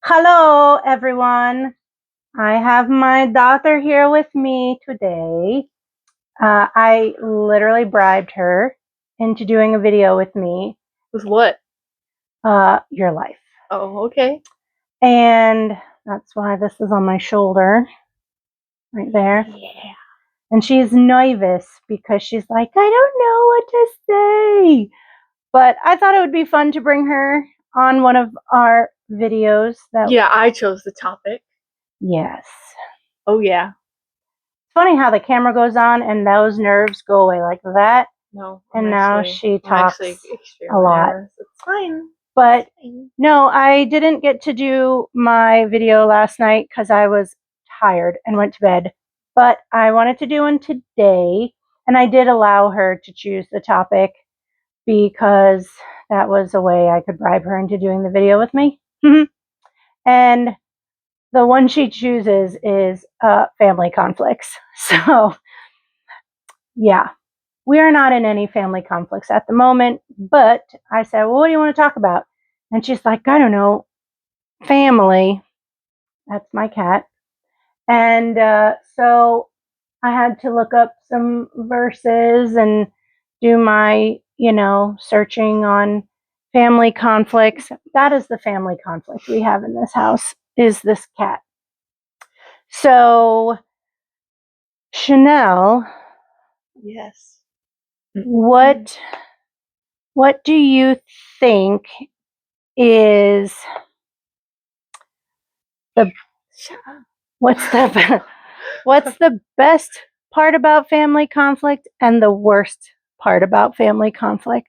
Hello, everyone. I have my daughter here with me today. I literally bribed her into doing a video with me, With what? your life. Oh, okay. And that's why this is on my shoulder, right there. Yeah. And she's nervous because she's like, I don't know what to say. But I thought it would be fun to bring her on one of our videos. Yeah, I chose the topic. Yes. Oh, yeah. It's funny how the camera goes on and those nerves go away like that. No. And now she I'm talks extremely a lot. nervous. It's fine. But It's fine. no, I didn't get to do my video last night because I was tired and went to bed. But I wanted to do one today, and I did allow her to choose the topic because that was a way I could bribe her into doing the video with me. And the one she chooses is family conflicts. So, yeah. We are not in any family conflicts at the moment, but I said, well, what do you want to talk about? And she's like, I don't know, family. That's my cat. And so I had to look up some verses and do my, searching on family conflicts. That is the family conflict we have in this house, is this cat. So, Chanel. Yes. What do you think is the what's the best part about family conflict and the worst part about family conflict?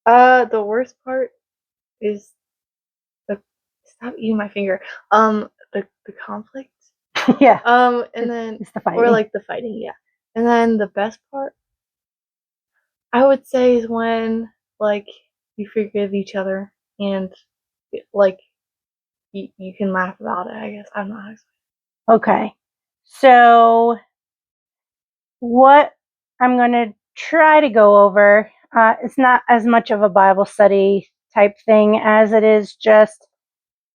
The worst part is the stop eating my finger. The conflict. Yeah. And then It's the fighting. or like the fighting, yeah. And then the best part, I would say, is when like you forgive each other and like you can laugh about it. I guess I don't know how to explain. Okay. So what I'm going to try to go over, it's not as much of a Bible study type thing as it is just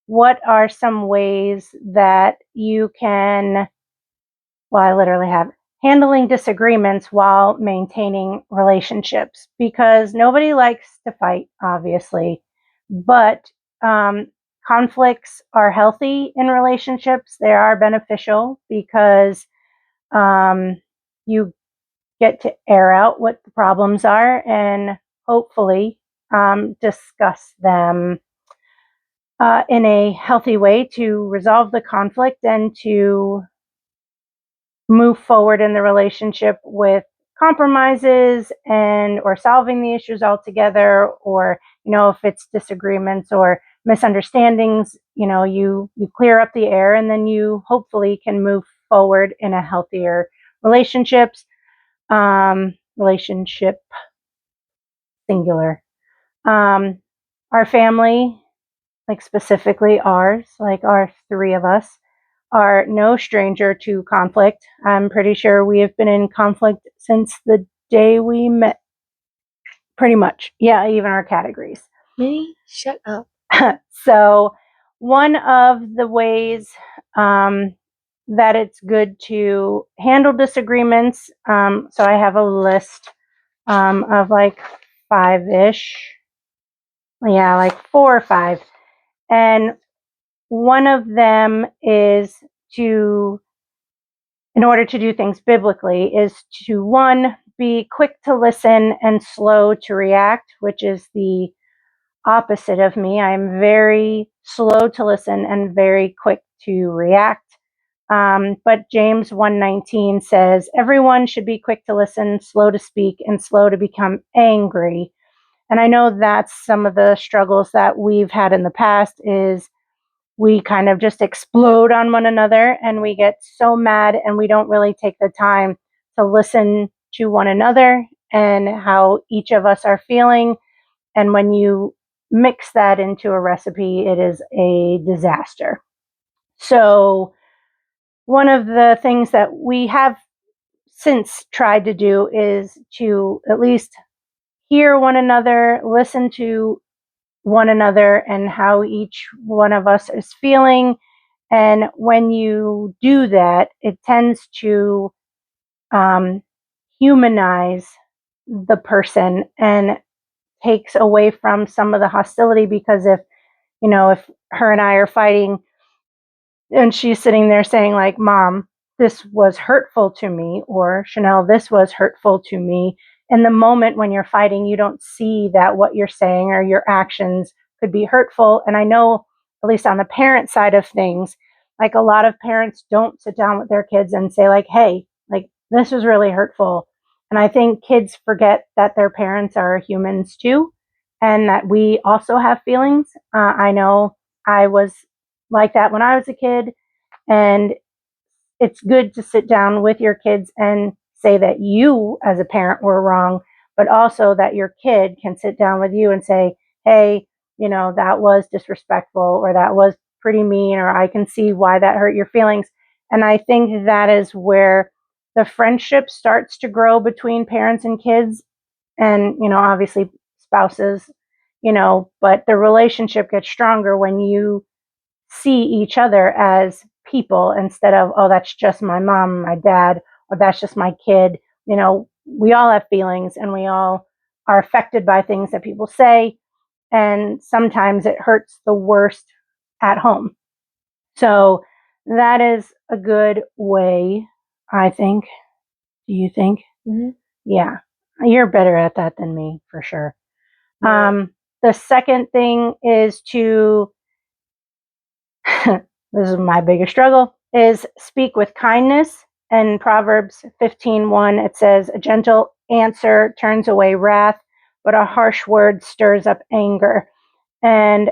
what are some ways that you can, well, I literally have handling disagreements while maintaining relationships, because nobody likes to fight, obviously, but conflicts are healthy in relationships. They are beneficial because you get to air out what the problems are and hopefully discuss them in a healthy way to resolve the conflict and to move forward in the relationship with compromises and or solving the issues altogether, or if it's disagreements or misunderstandings, you clear up the air and then you hopefully can move forward in a healthier relationship singular. Our family, like specifically ours, like our three of us, are no stranger to conflict. I'm pretty sure we have been in conflict since the day we met, pretty much. Yeah, even our categories. Minnie, shut up. So, one of the ways that it's good to handle disagreements, so I have a list of like five-ish. Yeah, like 4 or 5. And one of them is to, in order to do things biblically, is to, one, be quick to listen and slow to react, which is the opposite of me. I'm very slow to listen and very quick to react. But James 1:19 says, everyone should be quick to listen, slow to speak, and slow to become angry. And I know that's some of the struggles that we've had in the past, is we kind of just explode on one another and we get so mad and we don't really take the time to listen to one another and how each of us are feeling. And when you mix that into a recipe, it is a disaster. So, one of the things that we have since tried to do is to at least hear one another, listen to one another and how each one of us is feeling. And when you do that, it tends to um, humanize the person and takes away from some of the hostility, because if her and I are fighting and she's sitting there saying like, Mom, this was hurtful to me, or Chanel, this was hurtful to me. In the moment when you're fighting, you don't see that what you're saying or your actions could be hurtful. And I know, at least on the parent side of things, like a lot of parents don't sit down with their kids and say like, hey, like this was really hurtful. And I think kids forget that their parents are humans too, and that we also have feelings. I know I was like that when I was a kid. And it's good to sit down with your kids and say that you, as a parent, were wrong, but also that your kid can sit down with you and say, hey, that was disrespectful, or that was pretty mean, or I can see why that hurt your feelings. And I think that is where the friendship starts to grow between parents and kids, and, obviously spouses, but the relationship gets stronger when you see each other as people instead of, oh, that's just my mom, my dad, or that's just my kid. We all have feelings and we all are affected by things that people say. And sometimes it hurts the worst at home. So that is a good way, I think. Do you think? Mm-hmm. Yeah. You're better at that than me, for sure. Yeah. The second thing is to this is my biggest struggle, is speak with kindness. And Proverbs 15:1, it says, a gentle answer turns away wrath, but a harsh word stirs up anger. And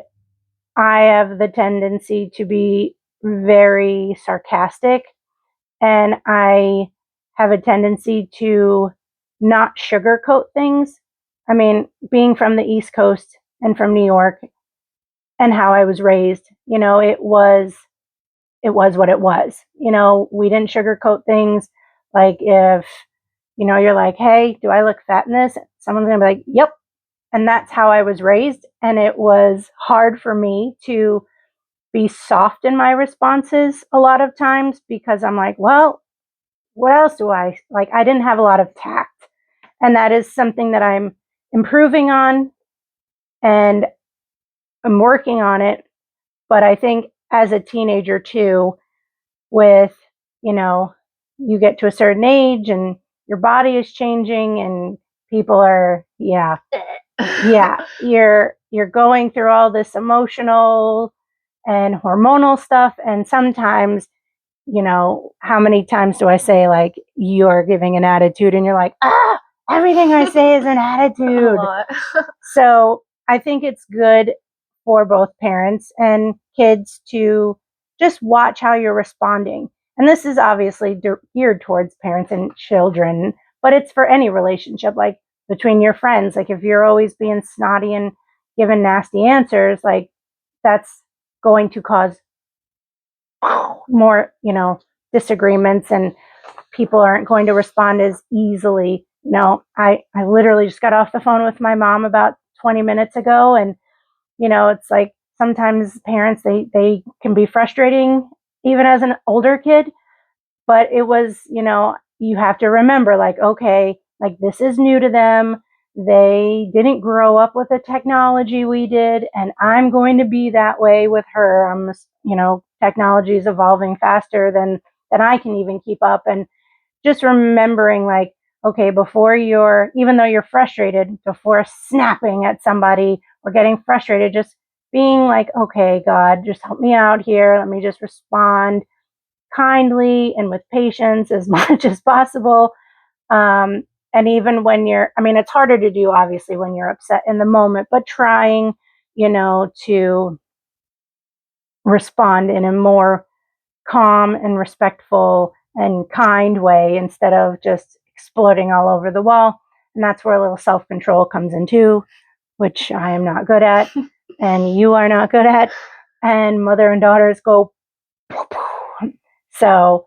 I have the tendency to be very sarcastic, and I have a tendency to not sugarcoat things. I mean, being from the East Coast and from New York and how I was raised, it was what it was. We didn't sugarcoat things. Like if, you're like, hey, do I look fat in this? Someone's going to be like, yep. And that's how I was raised. And it was hard for me to be soft in my responses a lot of times, because I'm like, well, what else do I like? I didn't have a lot of tact. And that is something that I'm improving on, and I'm working on it. But I think as a teenager too, with, you know, you get to a certain age and your body is changing and people are, you're going through all this emotional and hormonal stuff. And sometimes, how many times do I say like you're giving an attitude and you're like, everything I say is an A attitude. lot. So I think it's good for both parents and kids to just watch how you're responding. And this is obviously geared towards parents and children, but it's for any relationship, like between your friends. Like if you're always being snotty and giving nasty answers, like that's going to cause more, disagreements, and people aren't going to respond as easily. I literally just got off the phone with my mom about 20 minutes ago, and it's like sometimes parents, they can be frustrating even as an older kid, but it was, you have to remember like, okay, like this is new to them. They didn't grow up with the technology we did, and I'm going to be that way with her. Technology is evolving faster than I can even keep up. And just remembering like, okay, even though you're frustrated, before snapping at somebody or getting frustrated, just being like, okay, God, just help me out here. Let me just respond kindly and with patience as much as possible. And even when it's harder to do obviously when you're upset in the moment, but trying, to respond in a more calm and respectful and kind way instead of just exploding all over the wall. And that's where a little self control comes in too, which I am not good at, and you are not good at. And mother and daughters go. So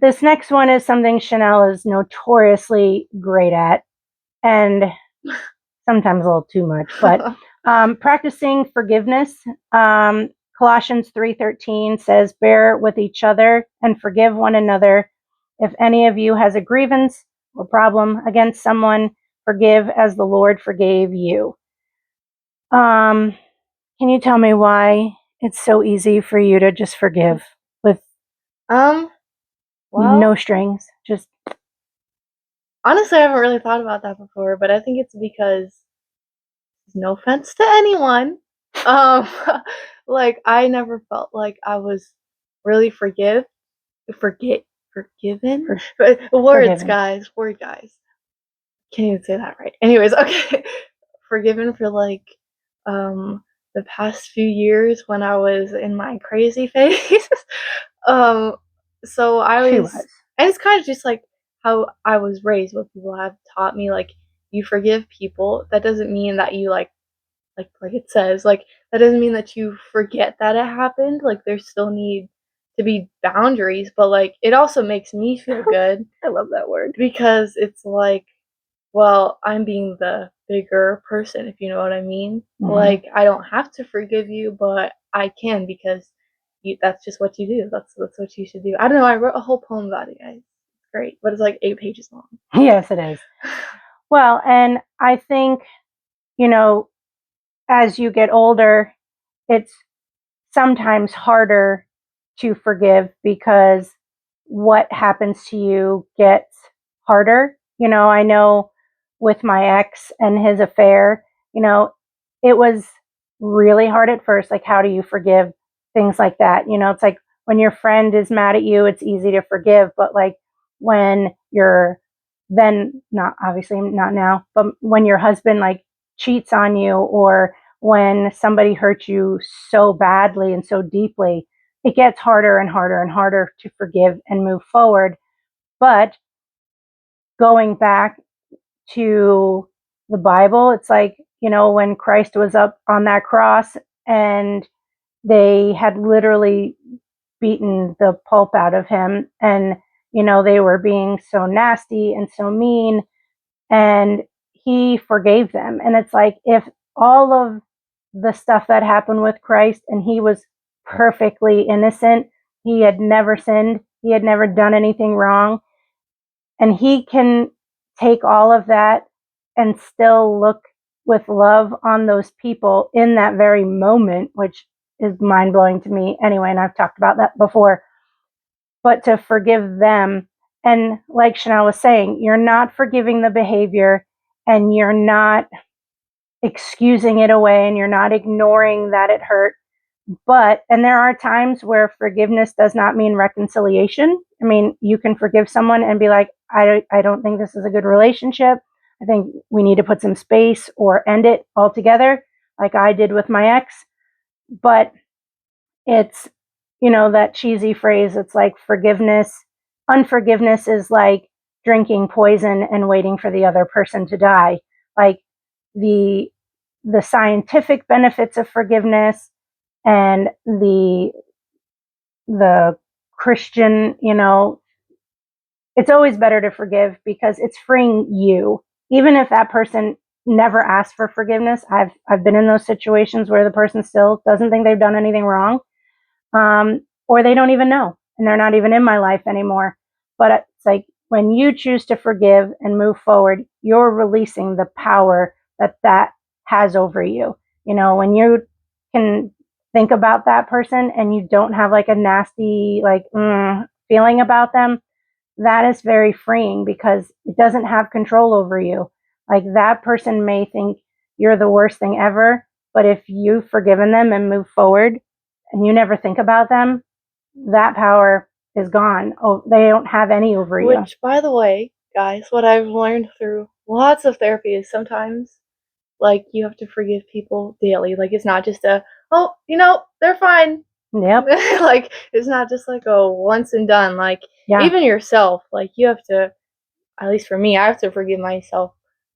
this next one is something Chanel is notoriously great at, and sometimes a little too much. But Practicing forgiveness. Colossians 3:13 says, "Bear with each other and forgive one another. If any of you has a grievance or problem against someone, forgive as the Lord forgave you." Can you tell me why it's so easy for you to just forgive with Well, no strings? Just honestly, I haven't really thought about that before, but I think it's because, no offense to anyone, um, like, I never felt like I was really forgiven? for, But words, forgiven. guys, word guys. Can't even say that right. Anyways, okay. Forgiven for, like, um, the past few years when I was in my crazy phase. Um, so I She was was. and it's kinda just like how I was raised, what people have taught me, like, you forgive people, that doesn't mean that you, like it says, like, that doesn't mean that you forget that it happened, like, there still need to be boundaries, but, like, it also makes me feel good I love that word. because it's like, well, I'm being the bigger person, if you know what I mean. Mm-hmm. Like, I don't have to forgive you, but I can because that's just what you do. That's what you should do. I don't know. I wrote a whole poem about it, guys. It's great, but it's like 8 pages long. Yes, it is. Well, and I think, you know, as you get older, it's sometimes harder to forgive because what happens to you gets harder. I know with my ex and his affair, it was really hard at first. Like, how do you forgive things like that? It's like when your friend is mad at you, it's easy to forgive. But like when you're then not obviously not now, but when your husband like cheats on you or when somebody hurts you so badly and so deeply, it gets harder and harder and harder to forgive and move forward. But going back to the Bible, it's like, when Christ was up on that cross and they had literally beaten the pulp out of him and, they were being so nasty and so mean and he forgave them. And it's like, if all of the stuff that happened with Christ and he was perfectly innocent, he had never sinned, he had never done anything wrong, and he can take all of that and still look with love on those people in that very moment, which is mind blowing to me anyway. And I've talked about that before, but to forgive them. And like Chanel was saying, you're not forgiving the behavior and you're not excusing it away and you're not ignoring that it hurt. And there are times where forgiveness does not mean reconciliation. I mean, you can forgive someone and be like, I don't think this is a good relationship. I think we need to put some space or end it altogether, like I did with my ex. But it's, that cheesy phrase. It's like unforgiveness is like drinking poison and waiting for the other person to die. Like the the scientific benefits of forgiveness and the Christian, it's always better to forgive because it's freeing you. Even if that person never asked for forgiveness, I've been in those situations where the person still doesn't think they've done anything wrong, or they don't even know, and they're not even in my life anymore. But it's like when you choose to forgive and move forward, you're releasing the power that has over you. When you can think about that person and you don't have like a nasty like feeling about them, that is very freeing because it doesn't have control over you. Like that person may think you're the worst thing ever, but if you've forgiven them and move forward and you never think about them, that power is gone. Oh, they don't have any over you. Which, by the way, guys, what I've learned through lots of therapy is sometimes, like, you have to forgive people daily. Like, it's not just oh, they're fine. Yep. Like, it's not just like a once and done. Like, Yeah. even yourself, like, you have to, at least for me, I have to forgive myself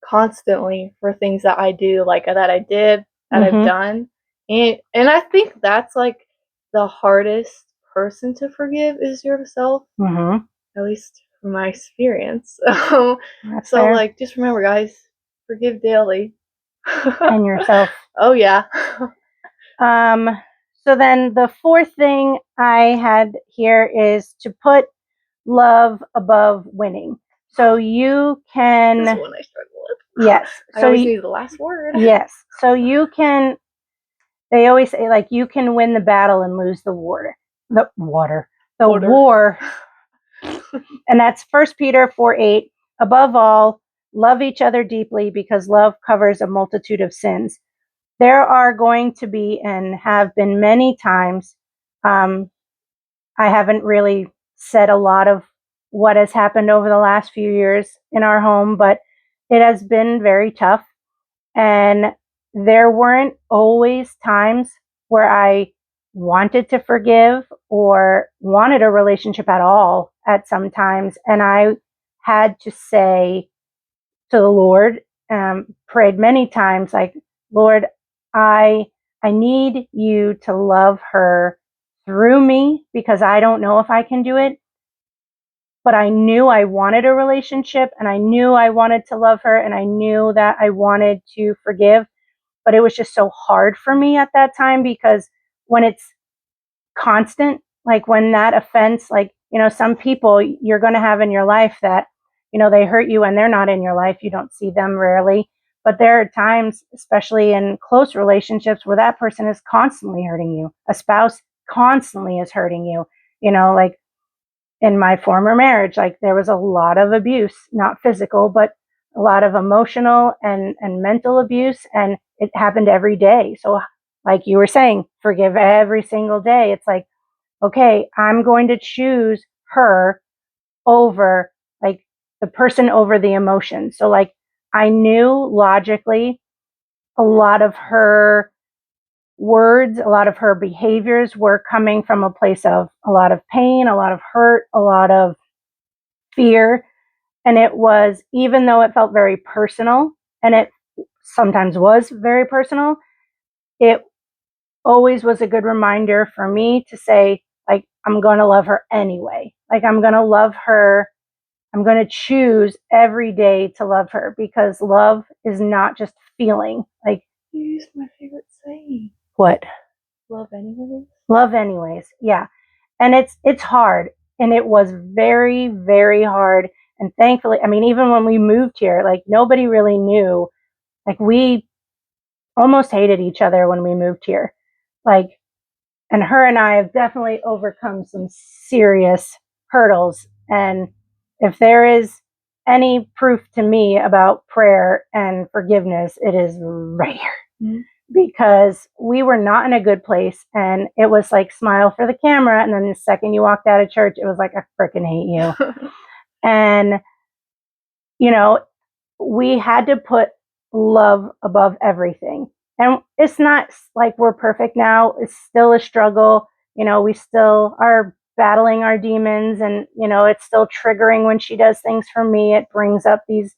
constantly for things that I do, like, that I did, that I've Mm-hmm. done. And I think that's, like, the hardest person to forgive is yourself, Mm-hmm. at least from my experience. That's So, fair. like, just remember, guys, forgive daily. and yourself. Oh, yeah. So then the fourth thing I had here is to put love above winning. So you can. This one I struggle with. Yes. I So always need the last word. yes. So you can. They always say like you can win the battle and lose the war. The war. And that's 1 Peter 4:8. Above all, love each other deeply because love covers a multitude of sins. There are going to be and have been many times. I haven't really said a lot of what has happened over the last few years in our home, but it has been very tough. And there weren't always times where I wanted to forgive or wanted a relationship at all at some times. And I had to say to the Lord, prayed many times, like, Lord, I I need you to love her through me because I don't know if I can do it. But I knew I wanted a relationship and I knew I wanted to love her and I knew that I wanted to forgive. But it was just so hard for me at that time because when it's constant, like when that offense, like, some people you're going to have in your life that, they hurt you and they're not in your life. You don't see them rarely. But there are times, especially in close relationships, where that person is constantly hurting you. A spouse constantly is hurting you. Like in my former marriage, like there was a lot of abuse, not physical, but a lot of emotional and mental abuse. And it happened every day. So like you were saying, forgive every single day. It's like, okay, I'm going to choose her over like the person over the emotion. So like I knew logically a lot of her words, a lot of her behaviors were coming from a place of a lot of pain, a lot of hurt, a lot of fear. And it was, even though it felt very personal, and it sometimes was very personal, it always was a good reminder for me to say, like, I'm going to love her anyway. Like, I'm going to love her. I'm going to choose every day to love her because love is not just feeling. Like, You used my favorite saying. What? Love anyways. Love anyways. Yeah. And it's hard. And it was very, very hard. And thankfully, I mean, even when we moved here, like nobody really knew. Like we almost hated each other when we moved here. Like, and her and I have definitely overcome some serious hurdles. And if there is any proof to me about prayer and forgiveness, it is right here. Mm-hmm. Because we were not in a good place. And it was like smile for the camera. And then the second you walked out of church, it was like, I freaking hate you. And, we had to put love above everything. And it's not like we're perfect now. It's still a struggle. We still are battling our demons and, it's still triggering when she does things for me. It brings up these,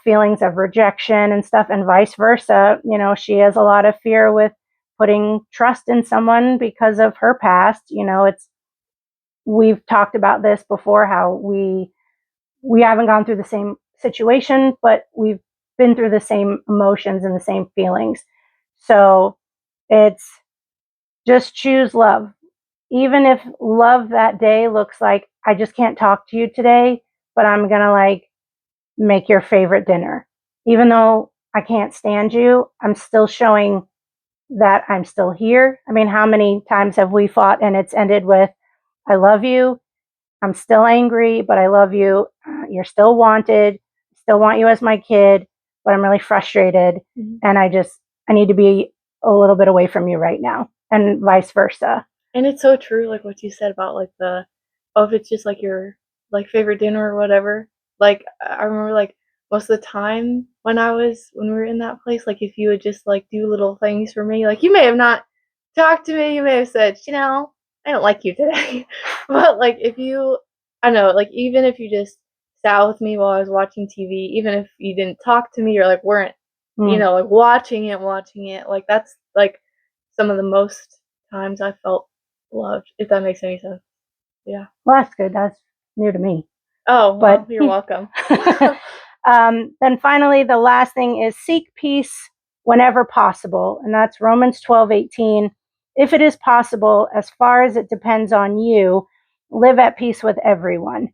feelings of rejection and stuff and vice versa. She has a lot of fear with putting trust in someone because of her past. We've talked about this before, how we haven't gone through the same situation, but we've been through the same emotions and the same feelings. So it's just choose love. Even if love that day looks like, I just can't talk to you today, but I'm going to like make your favorite dinner. Even though I can't stand you, I'm still showing that I'm still here. I mean, how many times have we fought and it's ended with, I love you, I'm still angry, but I love you. You're still wanted. Still want you as my kid, but I'm really frustrated. Mm-hmm. And I need to be a little bit away from you right now, and vice versa. And it's so true, like what you said about like if it's just like your like favorite dinner or whatever. Like I remember like most of the time when we were in that place, like if you would just like do little things for me, like you may have not talked to me, you may have said, I don't like you today. But like I know, like even if you just sat with me while I was watching TV, even if you didn't talk to me or like weren't, like watching it, like that's like some of the most times I felt loved, if that makes any sense. Yeah. Well, that's good. That's new to me. Oh, well, you're welcome. Then finally, the last thing is seek peace whenever possible. And that's Romans 12:18. If it is possible, as far as it depends on you, live at peace with everyone.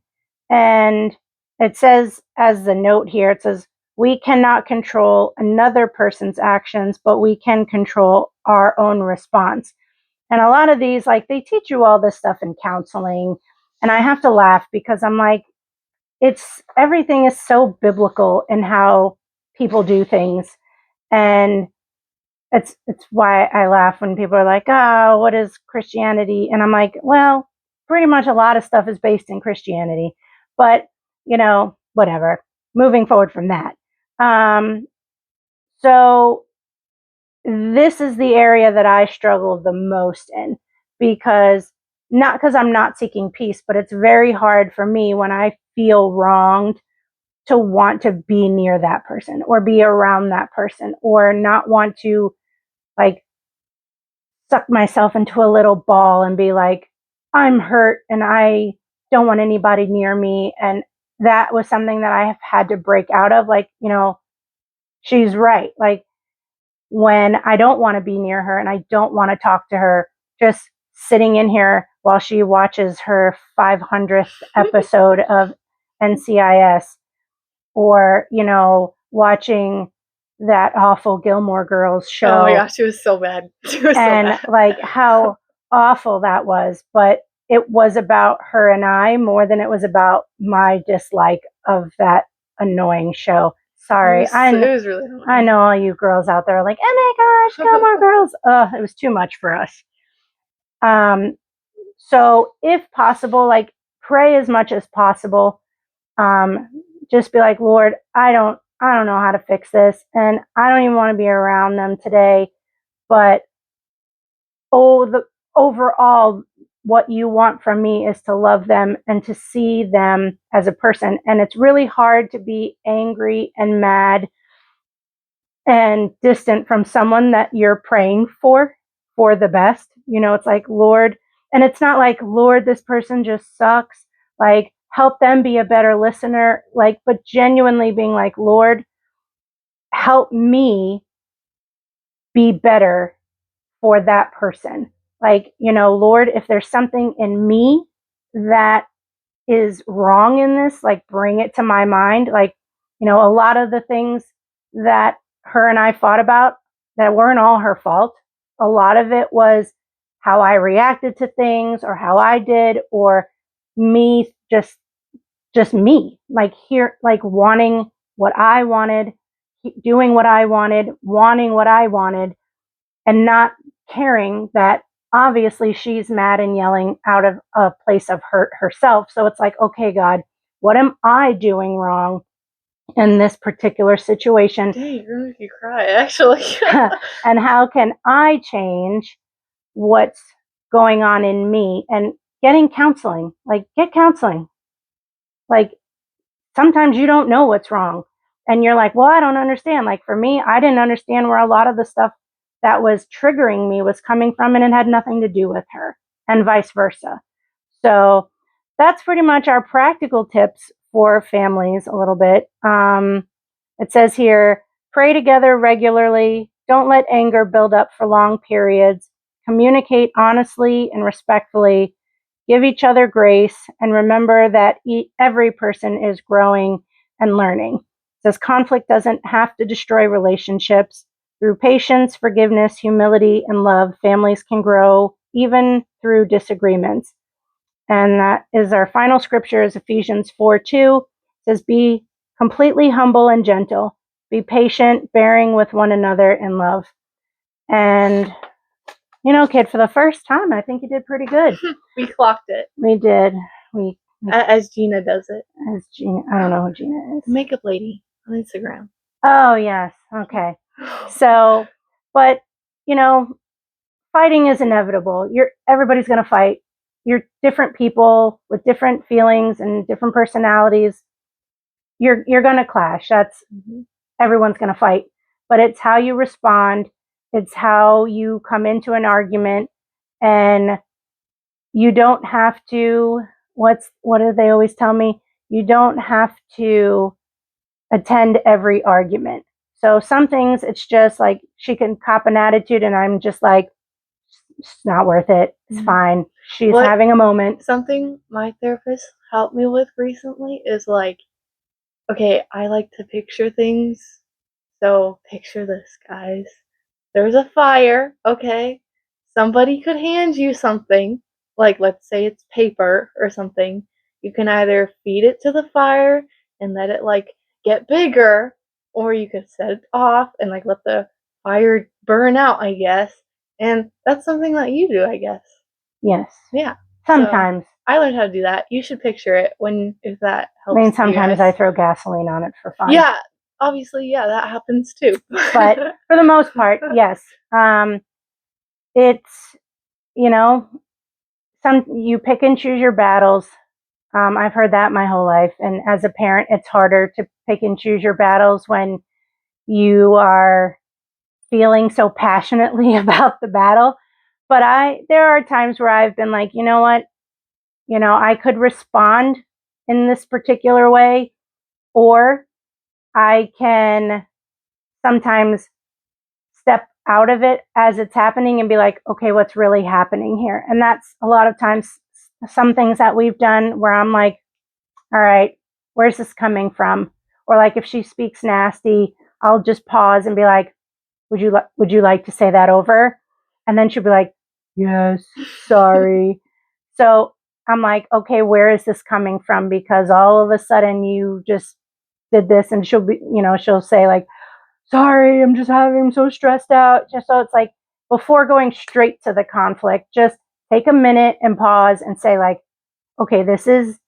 And it says, as the note here, it says, we cannot control another person's actions, but we can control our own response. And a lot of these, like, they teach you all this stuff in counseling. And I have to laugh because I'm like, it's everything is so biblical in how people do things. And it's why I laugh when people are like, oh, what is Christianity? And I'm like, well, pretty much a lot of stuff is based in Christianity. But, whatever. Moving forward from that. So this is the area that I struggle the most in, because not because I'm not seeking peace, but it's very hard for me when I feel wronged to want to be near that person or be around that person, or not want to, like, suck myself into a little ball and be like, I'm hurt and I don't want anybody near me. And that was something that I have had to break out of. Like, she's right. Like, when I don't want to be near her and I don't want to talk to her, just sitting in here while she watches her 500th episode of NCIS, or, watching that awful Gilmore Girls show. Oh my gosh, it was so bad. It was and so bad. like how awful that was. But it was about her and I more than it was about my dislike of that annoying show. Sorry, It was really annoying. I know all you girls out there are like, oh my gosh, Gilmore Girls. It was too much for us. So if possible, like, pray as much as possible. Just be like, Lord, I don't know how to fix this, and I don't even want to be around them today. But overall, what you want from me is to love them and to see them as a person. And it's really hard to be angry and mad and distant from someone that you're praying for the best. It's like, Lord, and it's not like, Lord, this person just sucks. Like, help them be a better listener. Like, but genuinely being like, Lord, help me be better for that person. Like, Lord, if there's something in me that is wrong in this, like, bring it to my mind. Like, a lot of the things that her and I fought about, that weren't all her fault. A lot of it was how I reacted to things, or how I did, or me, just me, like, here, like, wanting what I wanted, doing what I wanted, wanting what I wanted, and not caring that obviously she's mad and yelling out of a place of hurt herself. So it's like, okay, God, what am I doing wrong in this particular situation? Dang, you're gonna make me cry, actually. And how can I change what's going on in me? And getting counseling, like, get counseling. Like, sometimes you don't know what's wrong. And you're like, well, I don't understand. Like, for me, I didn't understand where a lot of the stuff that was triggering me was coming from, and it had nothing to do with her, and vice versa. So that's pretty much our practical tips for families a little bit. It says here, pray together regularly. Don't let anger build up for long periods. Communicate honestly and respectfully. Give each other grace, and remember that every person is growing and learning. It says conflict doesn't have to destroy relationships. Through patience, forgiveness, humility, and love, families can grow even through disagreements. And that is our final scripture, is Ephesians 4:2. It says, be completely humble and gentle. Be patient, bearing with one another in love. And, kid, for the first time, I think you did pretty good. We clocked it. We did. We As Gina does it. As Gina, I don't know who Gina is. Makeup lady on Instagram. Oh, yes. Okay. So, but, fighting is inevitable. Everybody's going to fight. You're different people with different feelings and different personalities. You're going to clash. That's Everyone's going to fight. But it's how you respond. It's how you come into an argument, and you don't have to. What do they always tell me? You don't have to attend every argument. So some things it's just like she can cop an attitude and I'm just like, it's not worth it. It's fine. She's having a moment. Something my therapist helped me with recently is like, okay, I like to picture things. So picture this, guys. There's a fire, okay? Somebody could hand you something, like let's say it's paper or something. You can either feed it to the fire and let it like get bigger, or you could set it off and like let the fire burn out, I guess. And that's something that you do, I guess. Yes. Yeah. Sometimes. So, I learned how to do that. You should picture it if that I helps. mean, sometimes you I guys. throw gasoline on it for fun. Yeah, obviously, yeah, that happens too. But for the most part, yes. It's, you know, you pick and choose your battles. I've heard that my whole life. And as a parent, it's harder to pick and choose your battles when you are feeling so passionately about the battle. But there are times where I've been like, you know what? I could respond in this particular way, or I can sometimes step out of it as it's happening and be like, okay, what's really happening here? And that's a lot of times some things that we've done where I'm like, all right, where's this coming from? Or like if she speaks nasty, I'll just pause and be like, would you like to say that over? And then she'll be like, yes, sorry. So I'm like, okay, where is this coming from? Because all of a sudden you just did this, and she'll say like, sorry, I'm so stressed out. Just so it's like before going straight to the conflict, just take a minute and pause and say like, okay, this is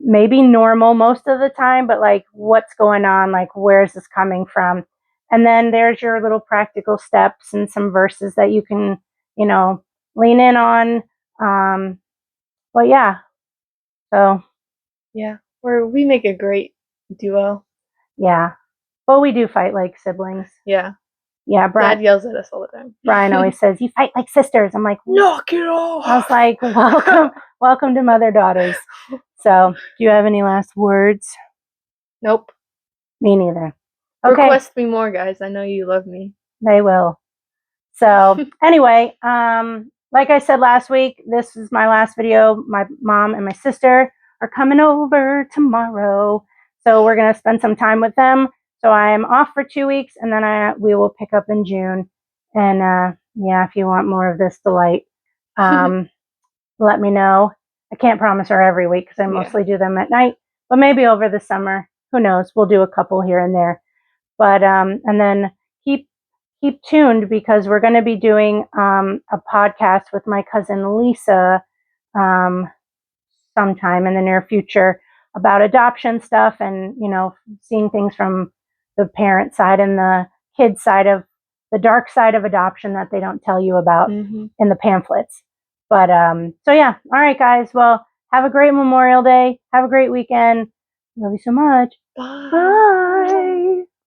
maybe normal most of the time, but like what's going on? Like, where's this coming from? And then there's your little practical steps and some verses that you can, lean in on. But yeah, so Yeah, we make a great duo. yeah, but we do fight like siblings. Yeah. Yeah, Dad yells at us all the time. Brian always says, "You fight like sisters." I'm like, knock it off. I was like, welcome to mother daughters. So, do you have any last words? Nope. Me neither. Okay. Request me more, guys. I know you love me. They will. So anyway, like I said last week, this is my last video. My mom and my sister are coming over tomorrow, so we're gonna spend some time with them. So I'm off for 2 weeks, and then we will pick up in June. And yeah, if you want more of this delight, let me know. I can't promise her every week because I mostly do them at night, but maybe over the summer, who knows? We'll do a couple here and there. But and then keep tuned because we're going to be doing a podcast with my cousin Lisa um, sometime in the near future about adoption stuff and seeing things from the parent side and the kid side of the dark side of adoption that they don't tell you about in the pamphlets. But so yeah, all right, guys. Well, have a great Memorial Day. Have a great weekend. Love you so much. Bye. Bye.